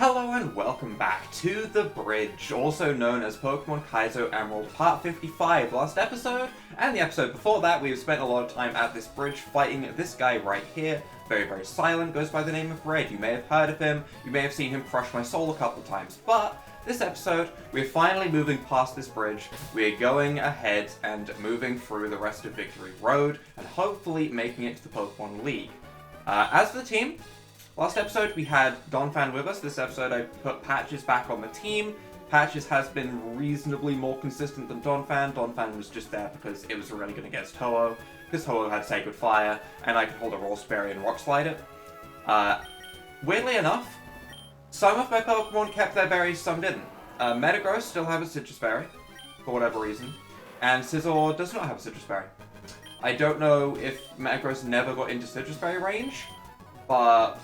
Hello and welcome back to The Bridge, also known as Pokemon Kaizo Emerald Part 55. Last episode, and the episode before that, we've spent a lot of time at this bridge fighting this guy right here. Very, very silent, goes by the name of Red. You may have heard of him, you may have seen him crush my soul a couple times, but this episode, we're finally moving past this bridge. We're going ahead and moving through the rest of Victory Road, and hopefully making it to the Pokemon League. As for the team, last episode we had Donphan with us. This episode I put Patches back on the team. Patches has been reasonably more consistent than Donphan. Donphan was just there because it was really good against Ho-Oh, because Ho-Oh had Sacred Fire, and I could hold a Rolse Berry and Rock Slide it. Weirdly enough, some of my Pokemon kept their berries, some didn't. Metagross still have a Citrus Berry, for whatever reason, and Scizor does not have a Citrus Berry. I don't know if Metagross never got into Citrus Berry range, but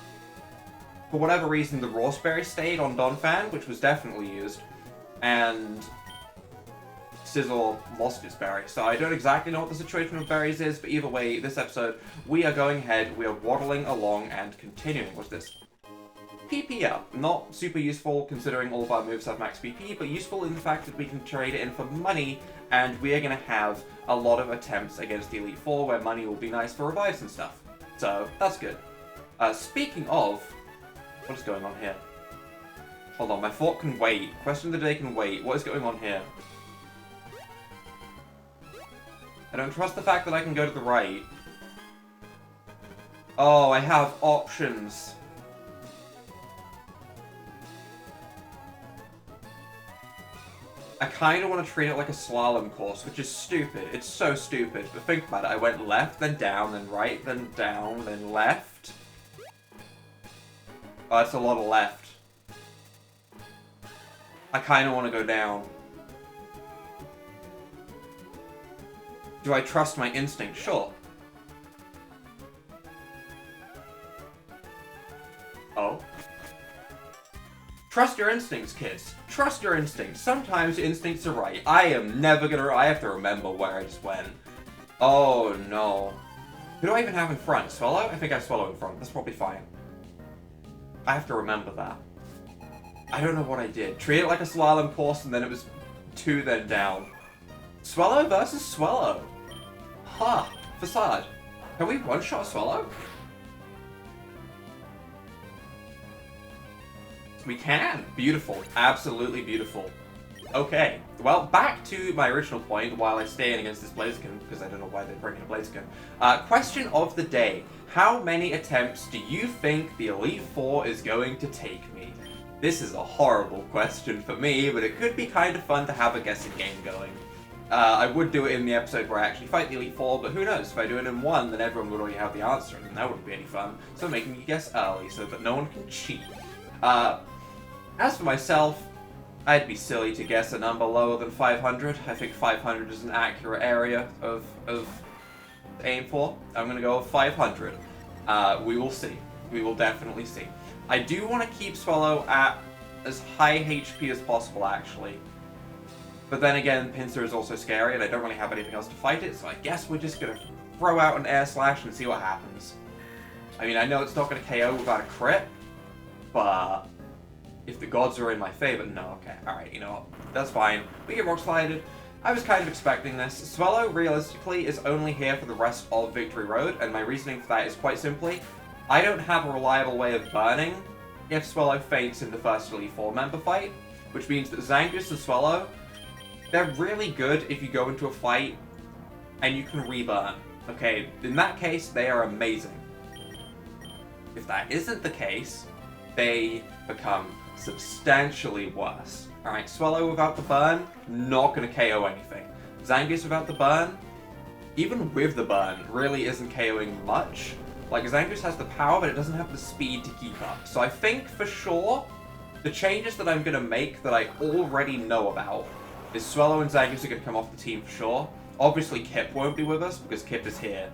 for whatever reason, the Rolse Berry stayed on Donphan, which was definitely used, and Scizor lost its berry. So I don't exactly know what the situation with berries is, but either way, this episode, we are going ahead, we are waddling along and continuing with this. PP up. Not super useful considering all of our moves have max PP, but useful in the fact that we can trade it in for money, and we are going to have a lot of attempts against the Elite Four where money will be nice for revives and stuff. So, that's good. Speaking of, what is going on here? Hold on, my thought can wait. Question of the day can wait. What is going on here? I don't trust the fact that I can go to the right. Oh, I have options. I kind of want to treat it like a slalom course, which is stupid. It's so stupid. But think about it. I went left, then down, then right, then down, then left. Oh, that's a lot of left. I kind of want to go down. Do I trust my instinct? Sure. Oh. Trust your instincts, kids. Trust your instincts. Sometimes your instincts are right. I am never gonna... I have to remember where I just went. Oh, no. Who do I even have in front? Swallow? I think I have Swallow in front. That's probably fine. I have to remember that. I don't know what I did. Treat it like a slalom course, and then it was 2 then down. Swallow versus Swallow. Huh. Facade. Can we one-shot Swallow? We can! Beautiful. Absolutely beautiful. Okay. Well, back to my original point while I stay in against this Blaziken, because I don't know why they're bringing a Blaziken. Question of the day. How many attempts do you think the Elite Four is going to take me? This is a horrible question for me, but it could be kind of fun to have a guessing game going. I would do it in the episode where I actually fight the Elite Four, but who knows? If I do it in one, then everyone would already have the answer, and that wouldn't be any fun. So I'm making you guess early so that no one can cheat. As for myself, I'd be silly to guess a number lower than 500. I think 500 is an accurate area of aim for. I'm going to go with 500. We will see. We will definitely see. I do want to keep Swallow at as high HP as possible, actually. But then again, Pinsir is also scary, and I don't really have anything else to fight it, so I guess we're just going to throw out an Air Slash and see what happens. I mean, I know it's not going to KO without a crit, but if the gods are in my favor... No, okay, alright, you know what? That's fine. We get Rock Slided. I was kind of expecting this. Swallow, realistically, is only here for the rest of Victory Road, and my reasoning for that is quite simply, I don't have a reliable way of burning if Swallow faints in the first Elite Four member fight, which means that Zangoose and Swallow, they're really good if you go into a fight and you can reburn. Okay, in that case, they are amazing. If that isn't the case, they become substantially worse. Alright, Swallow without the burn, not going to KO anything. Zangoose without the burn, even with the burn, really isn't KOing much. Like, Zangoose has the power, but it doesn't have the speed to keep up. So I think, for sure, the changes that I'm going to make that I already know about is Swallow and Zangoose are going to come off the team for sure. Obviously, Kip won't be with us, because Kip is here,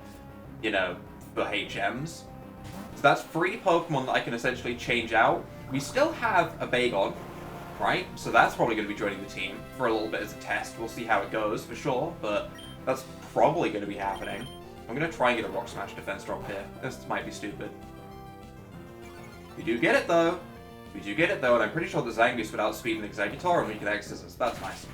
you know, for HMs. So that's 3 Pokemon that I can essentially change out. We still have a Bagon, right? So that's probably going to be joining the team for a little bit as a test. We'll see how it goes, for sure, but that's probably going to be happening. I'm going to try and get a Rock Smash defense drop here. This might be stupid. We do get it, though. We do get it though, and I'm pretty sure the Zangoose would outspeed an Exeggutor, and we can X-Scissors. That's nice.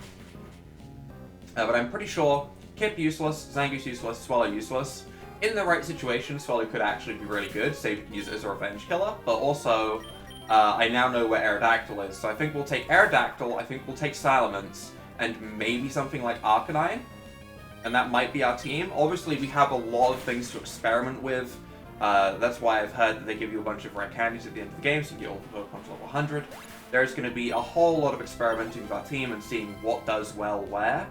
But I'm pretty sure Kip useless, Zangoose useless, Swallow useless. In the right situation, Swallow could actually be really good, so you can use it as a revenge killer, but also, I now know where Aerodactyl is, so I think we'll take Aerodactyl, I think we'll take Salamence, and maybe something like Arcanine, and that might be our team. Obviously, we have a lot of things to experiment with. That's why I've heard that they give you a bunch of rare candies at the end of the game, so you get all the Pokemon to level 100. There's going to be a whole lot of experimenting with our team and seeing what does well where.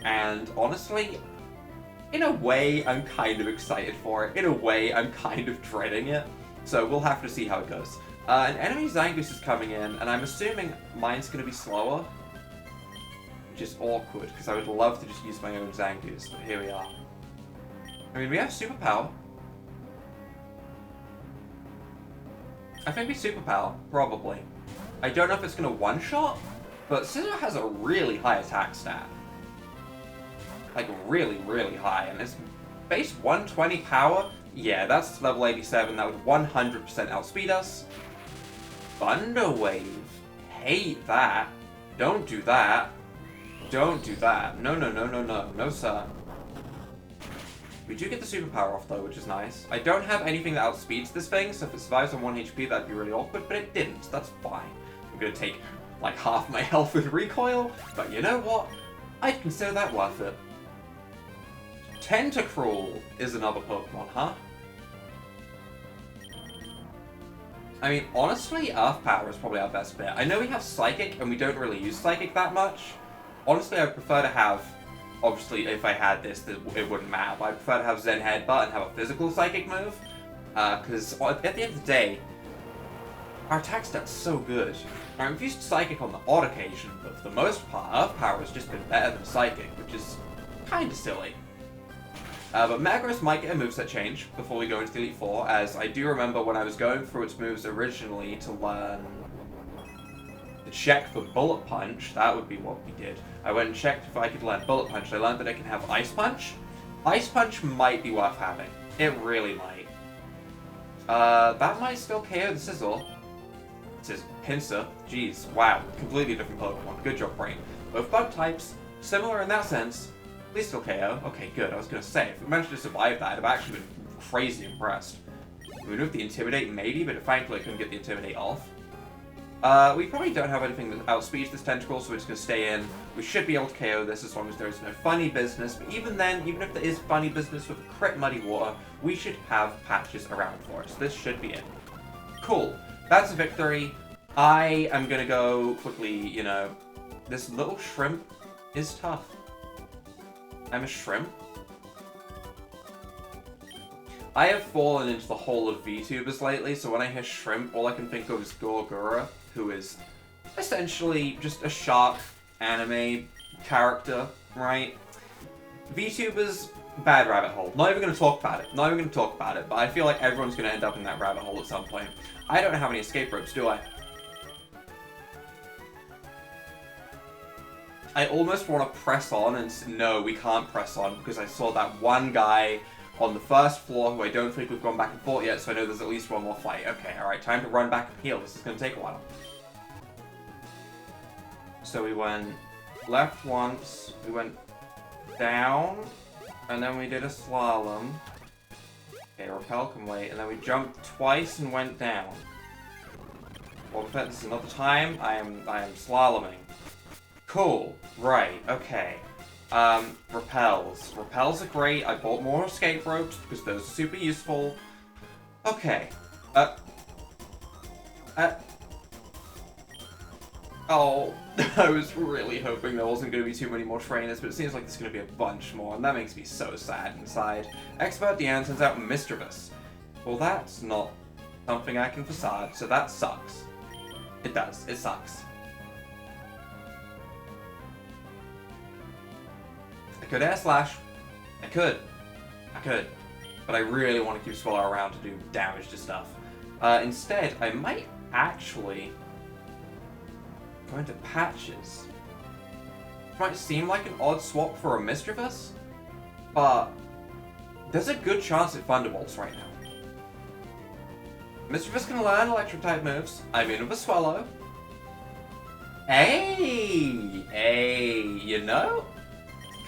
And honestly, in a way, I'm kind of excited for it. In a way, I'm kind of dreading it. So we'll have to see how it goes. An enemy Zangoose is coming in, and I'm assuming mine's going to be slower. Which is awkward, because I would love to just use my own Zangoose, but here we are. I mean, we have Superpower. I think we Superpower, probably. I don't know if it's going to one-shot, but Scizor has a really high attack stat. Like, really, really high, and it's base 120 power. Yeah, that's level 87, that would 100% outspeed us. Thunder Wave. Hate that. Don't do that. Don't do that. No, no, no, no, no. No, sir. We do get the superpower off, though, which is nice. I don't have anything that outspeeds this thing, so if it survives on 1 HP, that'd be really awkward, but it didn't. That's fine. I'm gonna take, like, half my health with recoil, but you know what? I'd consider that worth it. Tentacruel is another Pokemon, huh? I mean, honestly, Earth Power is probably our best bet. I know we have Psychic, and we don't really use Psychic that much. Honestly, I'd prefer to have... Obviously, if I had this, it wouldn't matter, but I'd prefer to have Zen Headbutt and have a physical Psychic move. Because at the end of the day, our attack stat's so good. Now, we've used Psychic on the odd occasion, but for the most part, Earth Power has just been better than Psychic, which is kind of silly. But Metagross might get a moveset change before we go into the Elite Four, as I do remember when I was going through its moves originally to learn... to check for Bullet Punch, that would be what we did. I went and checked if I could learn Bullet Punch. I learned that I can have Ice Punch. Ice Punch might be worth having. It really might. That might still KO the Sizzle. It says Pinsir. Jeez, wow. Completely different Pokemon. Good job, Brain. Both bug types, similar in that sense. Please still KO. Okay, good. I was going to say, if we managed to survive that, I'd have actually been crazy impressed. We would have the Intimidate maybe, but thankfully I couldn't get the Intimidate off. We probably don't have anything that outspeeds this Tentacle, so we're just going to stay in. We should be able to KO this as long as there is no funny business, but even then, even if there is funny business with Crit Muddy Water, we should have patches around for us. This should be it. Cool. That's a victory. I am going to go quickly, you know, this little shrimp is tough. I'm a shrimp. I have fallen into the hole of VTubers lately, so when I hear shrimp, all I can think of is Gorgura, who is essentially just a shark anime character, right? VTubers, bad rabbit hole. Not even going to talk about it. Not even going to talk about it, but I feel like everyone's going to end up in that rabbit hole at some point. I don't have any escape ropes, do I? I almost want to press on and no, we can't press on because I saw that one guy on the first floor who I don't think we've gone back and forth yet, so I know there's at least one more fight. Okay, alright, time to run back and heal. This is going to take a while. So we went left once, we went down, and then we did a slalom. Okay, Repel can wait, and then we jumped twice and went down. Well, this is another time. I am slaloming. Cool. Right. Okay. Repels. Repels are great. I bought more escape ropes because those are super useful. Okay. Oh, I was really hoping there wasn't going to be too many more trainers, but it seems like there's going to be a bunch more, and that makes me so sad inside. Expert Deanne turns out mischievous. Well, that's not something I can facade, so that sucks. It does. It sucks. I could Air Slash. I could. But I really want to keep Swallow around to do damage to stuff. Instead, I might actually go into Patches. It might seem like an odd swap for a Mischievous, but there's a good chance it Thunderbolts right now. Mischievous can learn electric type moves. I'm in with a Swallow. Hey, you know?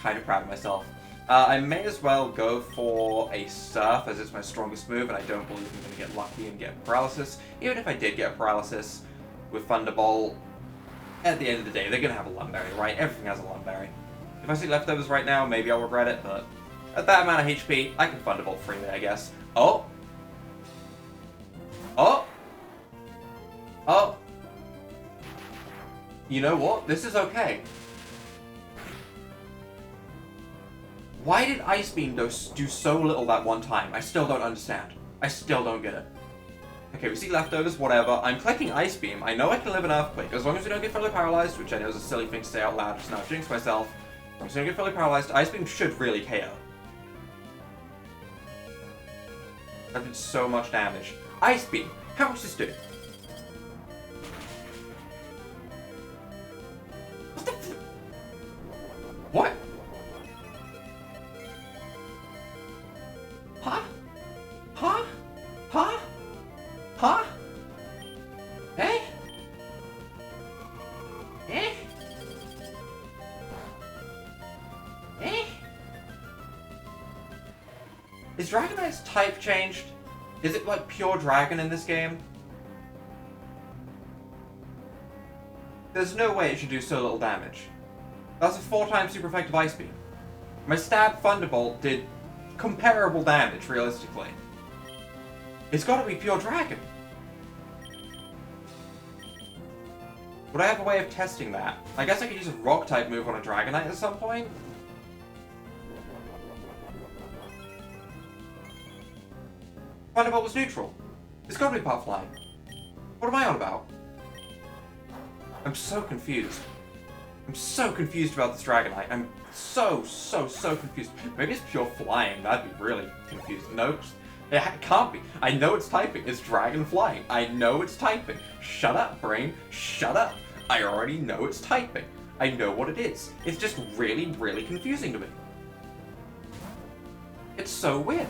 Kind of proud of myself. I may as well go for a Surf as it's my strongest move, and I don't believe I'm going to get lucky and get paralysis. Even if I did get paralysis with Thunderbolt, at the end of the day, they're going to have a Lunberry, right? Everything has a Lunberry. If I see Leftovers right now, maybe I'll regret it, but at that amount of HP, I can Thunderbolt freely, I guess. Oh! Oh! Oh! You know what? This is okay. Why did Ice Beam do so little that one time? I still don't understand. I still don't get it. Okay, we see Leftovers, whatever. I'm clicking Ice Beam. I know I can live an Earthquake. As long as we don't get fully paralyzed, which I know is a silly thing to say out loud, just now jinx myself. As long as we don't get fully paralyzed, Ice Beam should really KO. That did so much damage. Ice Beam. How much does this do? What? Huh? Huh? Huh? Huh? Eh? Eh? Eh? Is Dragonite's type changed? Is it like pure dragon in this game? There's no way it should do so little damage. That's a 4x super effective Ice Beam. My stab Thunderbolt did comparable damage, realistically. It's gotta be pure dragon. Would I have a way of testing that? I guess I could use a rock type move on a Dragonite at some point. Thunderbolt was neutral. It's gotta be part flying. What am I on about? I'm so confused. I'm so confused about this Dragonite. I'm so confused. Maybe it's pure flying. That'd be really confusing. No, it can't be. I know it's typing. It's dragon flying. I know it's typing. Shut up, brain. Shut up. I already know it's typing. I know what it is. It's just really confusing to me. It's so weird.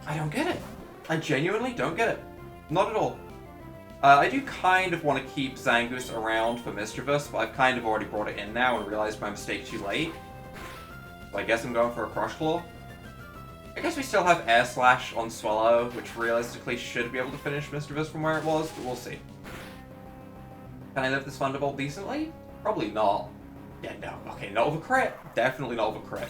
I don't get it. I genuinely don't get it. Not at all. I do kind of want to keep Zangoose around for Mischievous, but I've kind of already brought it in now and realized my mistake too late. So I guess I'm going for a Crush Claw. I guess we still have Air Slash on Swallow, which realistically should be able to finish Mischievous from where it was, but we'll see. Can I live this Thunderbolt decently? Probably not. Yeah, no. Okay, not with a crit. Definitely not with a crit.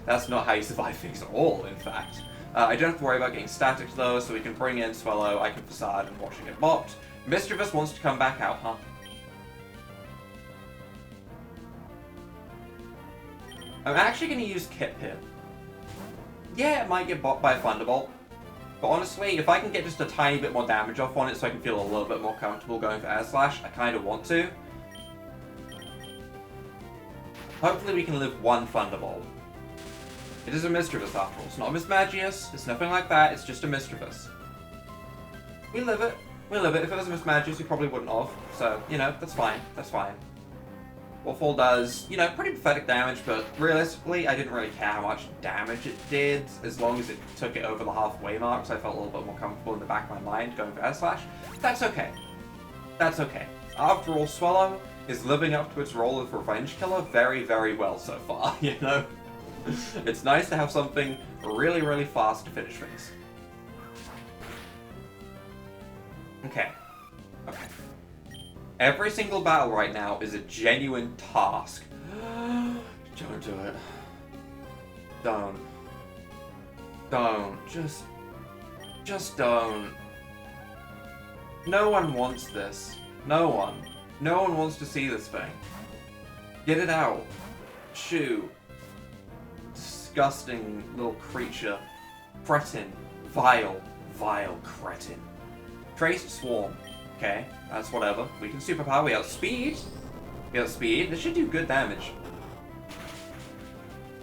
That's not how you survive things at all, in fact. I don't have to worry about getting static though, so we can bring in Swallow, I can Facade and watch it get bopped. Mischievous wants to come back out, huh? I'm actually going to use Kip here. Yeah, it might get bopped by a Thunderbolt. But honestly, if I can get just a tiny bit more damage off on it so I can feel a little bit more comfortable going for Air Slash, I kind of want to. Hopefully we can live one Thunderbolt. It is a Mischievous after all. It's not a Mismagius, it's nothing like that, it's just a Mischievous. We live it. We live it. If it was a Mismagius, we probably wouldn't have. So, you know, that's fine. That's fine. Waterfall does, you know, pretty pathetic damage, but realistically, I didn't really care how much damage it did, as long as it took it over the halfway mark, so I felt a little bit more comfortable in the back of my mind going for Air Slash. That's okay. That's okay. After all, Swallow is living up to its role of Revenge Killer very well so far, you know? It's nice to have something really fast to finish things. Okay. Okay. Every single battle right now is a genuine task. Don't do it. Don't. Don't. Just don't. No one wants this. No one. No one wants to see this thing. Get it out. Shoo. Disgusting little creature. Cretin. Vile cretin. Traced Swarm. Okay, that's whatever. We can superpower. We outspeed. We outspeed. This should do good damage.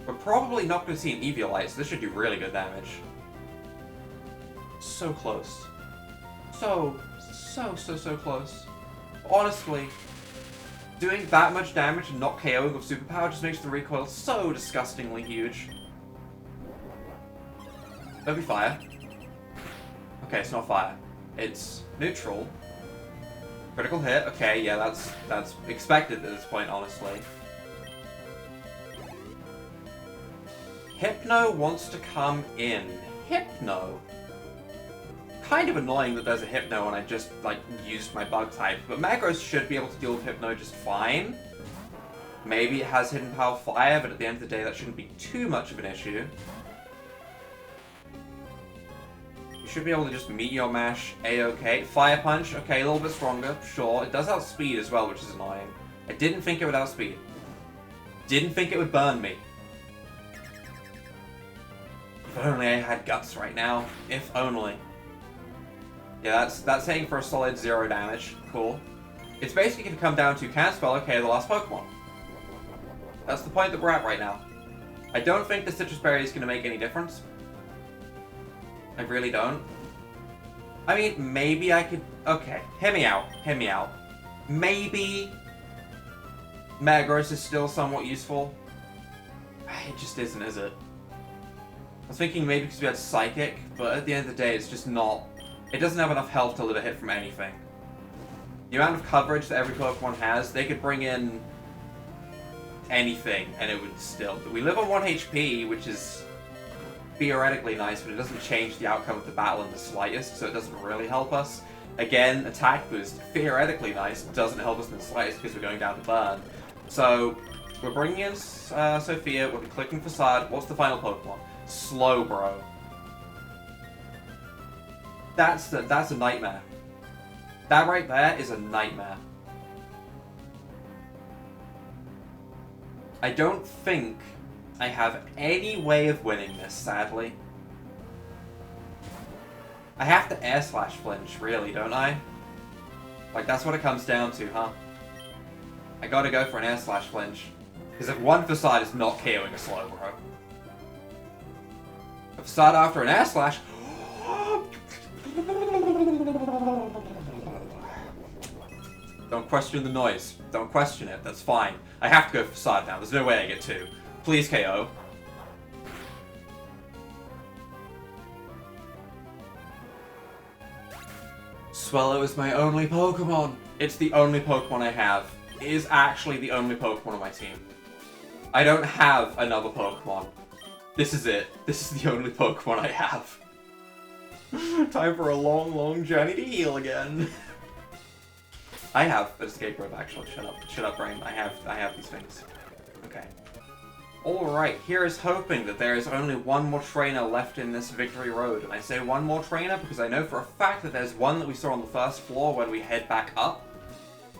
We're probably not going to see an Eviolite, so this should do really good damage. So close. So close. Honestly, doing that much damage and not KOing with superpower just makes the recoil so disgustingly huge. Don't be fire. Okay, it's not fire. It's neutral. Critical hit. Okay, yeah, that's expected at this point, honestly. Hypno wants to come in. Hypno? Kind of annoying that there's a Hypno and I just, like, used my bug type. But Metagross should be able to deal with Hypno just fine. Maybe it has Hidden Power Fire, but at the end of the day that shouldn't be too much of an issue. You should be able to just Meteor Mash A-OK. Fire Punch, okay, a little bit stronger, sure. It does outspeed as well, which is annoying. I didn't think it would outspeed. Didn't think it would burn me. If only I had Guts right now. If only. Yeah, that's hitting for a solid 0 damage. Cool. It's basically going to come down to can spell, okay, the last Pokemon. That's the point that we're at right now. I don't think the Citrus Berry is going to make any difference. I really don't. I mean, maybe I could... Okay, hear me out. Hear me out. Maybe Metagross is still somewhat useful. It just isn't, is it? I was thinking maybe because we had Psychic, but at the end of the day, it's just not... It doesn't have enough health to live a hit from anything. The amount of coverage that every Pokemon has, they could bring in anything, and it would still... We live on 1 HP, which is theoretically nice, but it doesn't change the outcome of the battle in the slightest, so it doesn't really help us. Again, Attack Boost, theoretically nice, doesn't help us in the slightest because we're going down to burn. So, we're bringing in Sophia, we're clicking Facade. What's the final Pokemon? Slowbro. That's a nightmare. That right there is a nightmare. I don't think I have any way of winning this, sadly. I have to Air Slash Flinch, really, don't I? Like, that's what it comes down to, huh? I gotta go for an Air Slash Flinch. Because if one Facade is not KOing a Slowbro. A Facade after an Air Slash... Don't question the noise. Don't question it. That's fine. I have to go for Facade now. There's no way I get 2. Please KO. Swellow is my only Pokemon. It's the only Pokemon I have. It is actually the only Pokemon on my team. I don't have another Pokemon. This is it. This is the only Pokemon I have. Time for a long, long journey to heal again. I have an escape rope, actually. Shut up, brain. I have these things. Okay. Alright, here is hoping that there is only one more trainer left in this Victory Road. And I say one more trainer because I know for a fact that there's one that we saw on the first floor when we head back up.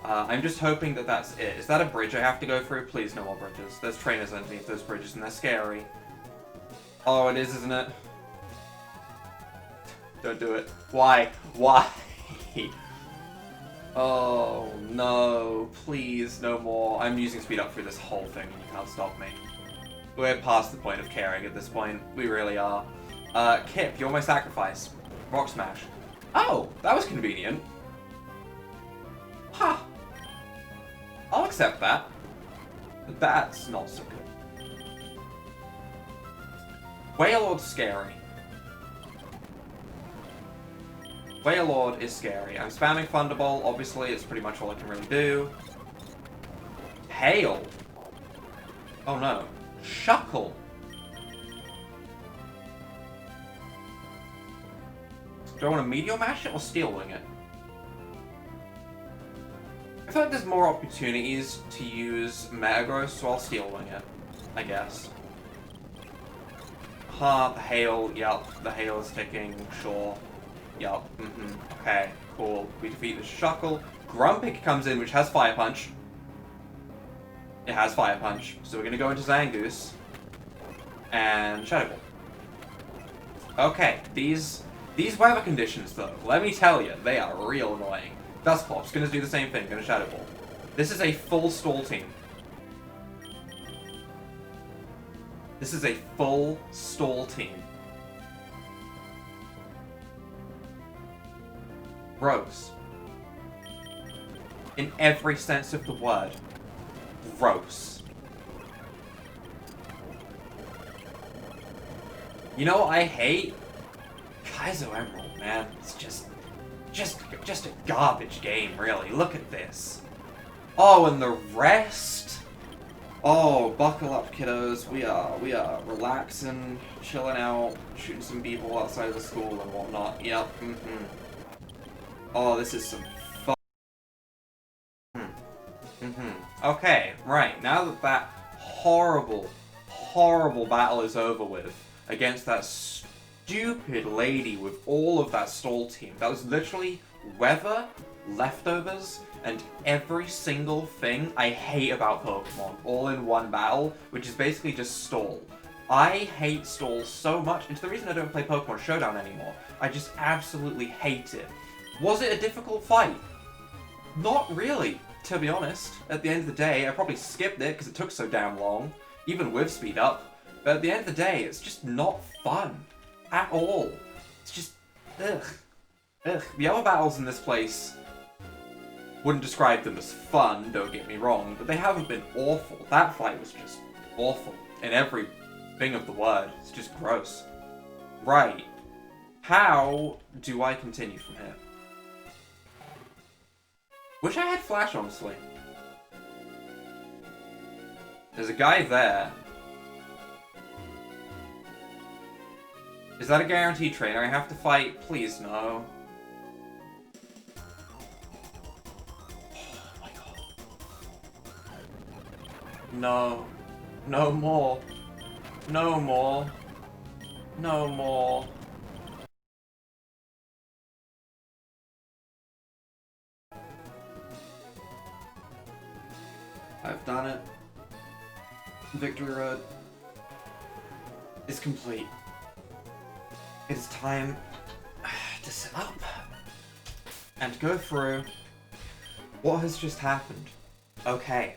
I'm just hoping that that's it. Is that a bridge I have to go through? Please, no more bridges. There's trainers underneath those bridges and they're scary. Oh, it is, isn't it? Don't do it. Why? Why? Oh, no. Please, no more. I'm using speed up through this whole thing and you can't stop me. We're past the point of caring at this point. We really are. Kip, you're my sacrifice. Rock Smash. Oh, that was convenient. Ha! Huh. I'll accept that. But that's not so good. Wailord's scary. Wailord is scary. I'm spamming Thunderbolt, obviously, it's pretty much all I can really do. Hail! Oh no. Shuckle! Do I want to Meteor Mash it or Steel Wing it? I feel like there's more opportunities to use Metagross, so I'll Steel Wing it, I guess. The Hail, yup, the Hail is ticking, sure. Yup, okay, cool. We defeat the Shuckle. Grumpig comes in, which has Fire Punch. It has Fire Punch, so we're gonna go into Zangoose. And Shadow Ball. Okay, these weather conditions, though, let me tell you, they are real annoying. Dusclop's gonna do the same thing, gonna Shadow Ball. This is a full stall team. This is a full stall team. Gross. In every sense of the word. Gross. You know what I hate? Kaizo Emerald, man. It's just a garbage game, really. Look at this. Oh, and the rest. Oh, buckle up, kiddos. We are relaxing, chilling out, shooting some people outside of the school and whatnot. Yep. Oh, this is some fun. Okay, right. Now that that horrible battle is over with against that stupid lady with all of that stall team. That was literally weather, leftovers, and every single thing I hate about Pokemon all in one battle, which is basically just stall. I hate stall so much. It's the reason I don't play Pokemon Showdown anymore. I just absolutely hate it. Was it a difficult fight? Not really, to be honest. At the end of the day, I probably skipped it because it took so damn long, even with speed up. But at the end of the day, it's just not fun. At all. It's just, ugh. The other battles in this place, wouldn't describe them as fun, don't get me wrong, but they haven't been awful. That fight was just awful. In every thing of the word. It's just gross. Right. How do I continue from here? Wish I had Flash, honestly. There's a guy there. Is that a guaranteed trainer I have to fight? Please, no. Oh my god. No. No more. No more. No more. I've done it. Victory Road is complete. It is time to sit up and go through what has just happened. Okay,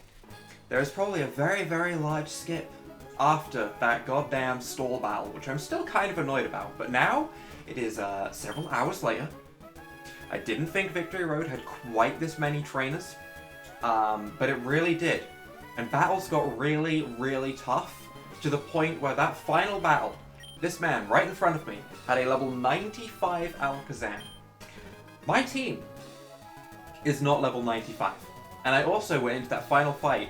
there is probably a very large skip after that goddamn stall battle, which I'm still kind of annoyed about, but now it is several hours later. I didn't think Victory Road had quite this many trainers, but it really did. And battles got really tough to the point where that final battle, this man right in front of me had a level 95 Alakazam. My team is not level 95. And I also went into that final fight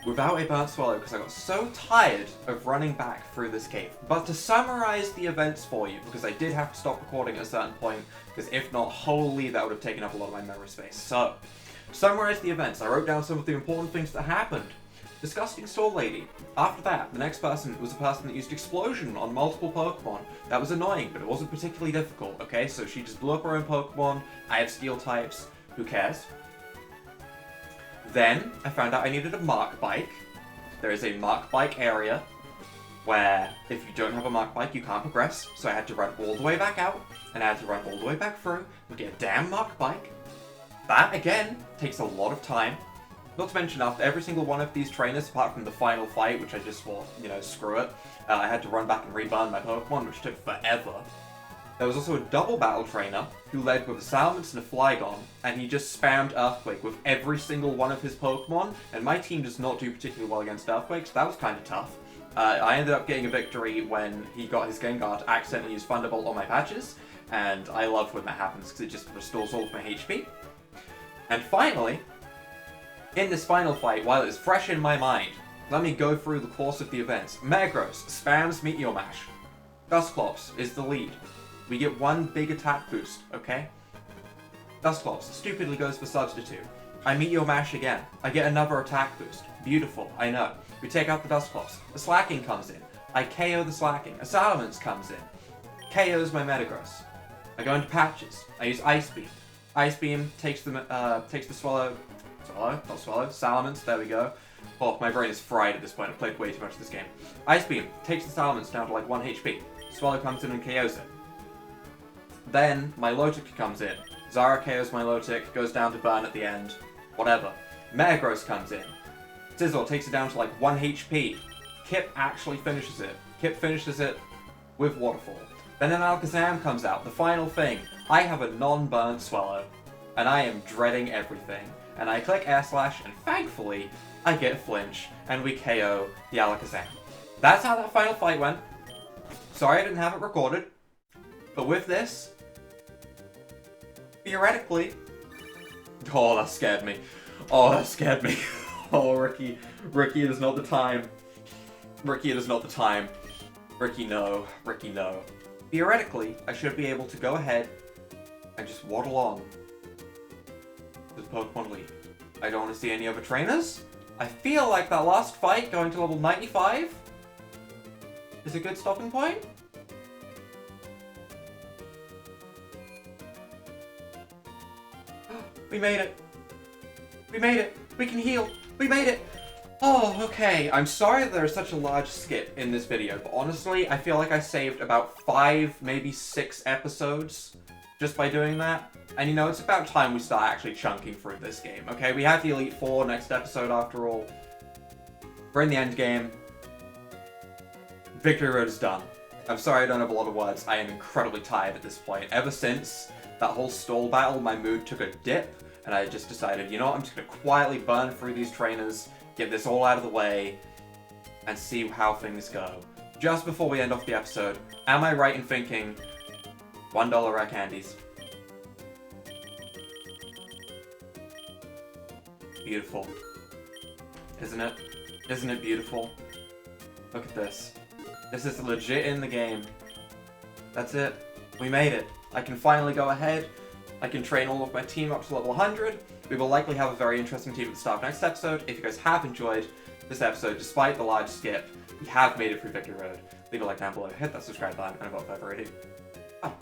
without a Burnt Swallow because I got so tired of running back through this cave. But to summarize the events for you, because I did have to stop recording at a certain point, because if not, holy, that would have taken up a lot of my memory space. So, to summarize the events, I wrote down some of the important things that happened. Disgusting Stall Lady. After that, the next person was a person that used Explosion on multiple Pokemon. That was annoying, but it wasn't particularly difficult, okay? So she just blew up her own Pokemon. I have Steel types. Who cares? Then, I found out I needed a Mark Bike. There is a Mark Bike area where if you don't have a Mark Bike, you can't progress. So I had to run all the way back out, and I had to run all the way back through and get a damn Mark Bike. That, again, takes a lot of time. Not to mention, after every single one of these trainers, apart from the final fight, which I just thought, you know, screw it, I had to run back and reburn my Pokemon, which took forever. There was also a double battle trainer who led with a Salamence and a Flygon, and he just spammed Earthquake with every single one of his Pokemon, and my team does not do particularly well against Earthquake, so that was kind of tough. I ended up getting a victory when he got his Gengar to accidentally use Thunderbolt on my patches, and I love when that happens because it just restores all of my HP. And finally, in this final fight, while it's fresh in my mind, let me go through the course of the events. Metagross spams Meteor Mash. Dusclops is the lead. We get one big attack boost, okay? Dusclops stupidly goes for Substitute. I Meteor Mash again. I get another attack boost. Beautiful, I know. We take out the Dusclops. The Slacking comes in. I KO the Slacking. A Salamence comes in. KOs my Metagross. I go into patches. I use Ice Beam. Ice Beam takes the Swallow. Not Swallow. Salamence, there we go. Oh, my brain is fried at this point. I've played way too much of this game. Ice Beam takes the Salamence down to like 1 HP. Swallow comes in and KOs it. Then, my Lotic comes in. Zara KOs my Lotic, goes down to burn at the end. Whatever. Metagross comes in. Sizzle takes it down to like 1 HP. Kip actually finishes it. Kip finishes it with Waterfall. Then an Alakazam comes out, the final thing. I have a non-burnt Swallow, and I am dreading everything. And I click Air Slash, and thankfully, I get Flinch, and we KO the Alakazam. That's how that final fight went. Sorry I didn't have it recorded, but with this, theoretically... Oh, that scared me. Oh, that scared me. Oh, Ricky. Ricky, it is not the time. Ricky, it is not the time. Ricky, no. Ricky, no. Theoretically, I should be able to go ahead and just waddle on with Pokemon League. I don't want to see any other trainers. I feel like that last fight, going to level 95, is a good stopping point. We made it. We made it. We can heal. We made it. Oh, okay. I'm sorry that there's such a large skip in this video, but honestly, I feel like I saved about 5, maybe 6 episodes just by doing that. And you know, it's about time we start actually chunking through this game, okay? We have the Elite Four next episode after all. We're in the end game. Victory Road is done. I'm sorry I don't have a lot of words. I am incredibly tired at this point. Ever since that whole stall battle, my mood took a dip, and I just decided, you know what, I'm just gonna quietly burn through these trainers, get this all out of the way, and see how things go. Just before we end off the episode, am I right in thinking $1 rare candies? Beautiful. Isn't it? Isn't it beautiful? Look at this. This is legit in the game. That's it. We made it. I can finally go ahead. I can train all of my team up to level 100. We will likely have a very interesting team at the start of next episode. If you guys have enjoyed this episode, despite the large skip, we have made it through Victory Road. Leave a like down below, hit that subscribe button, and without further ado, bye.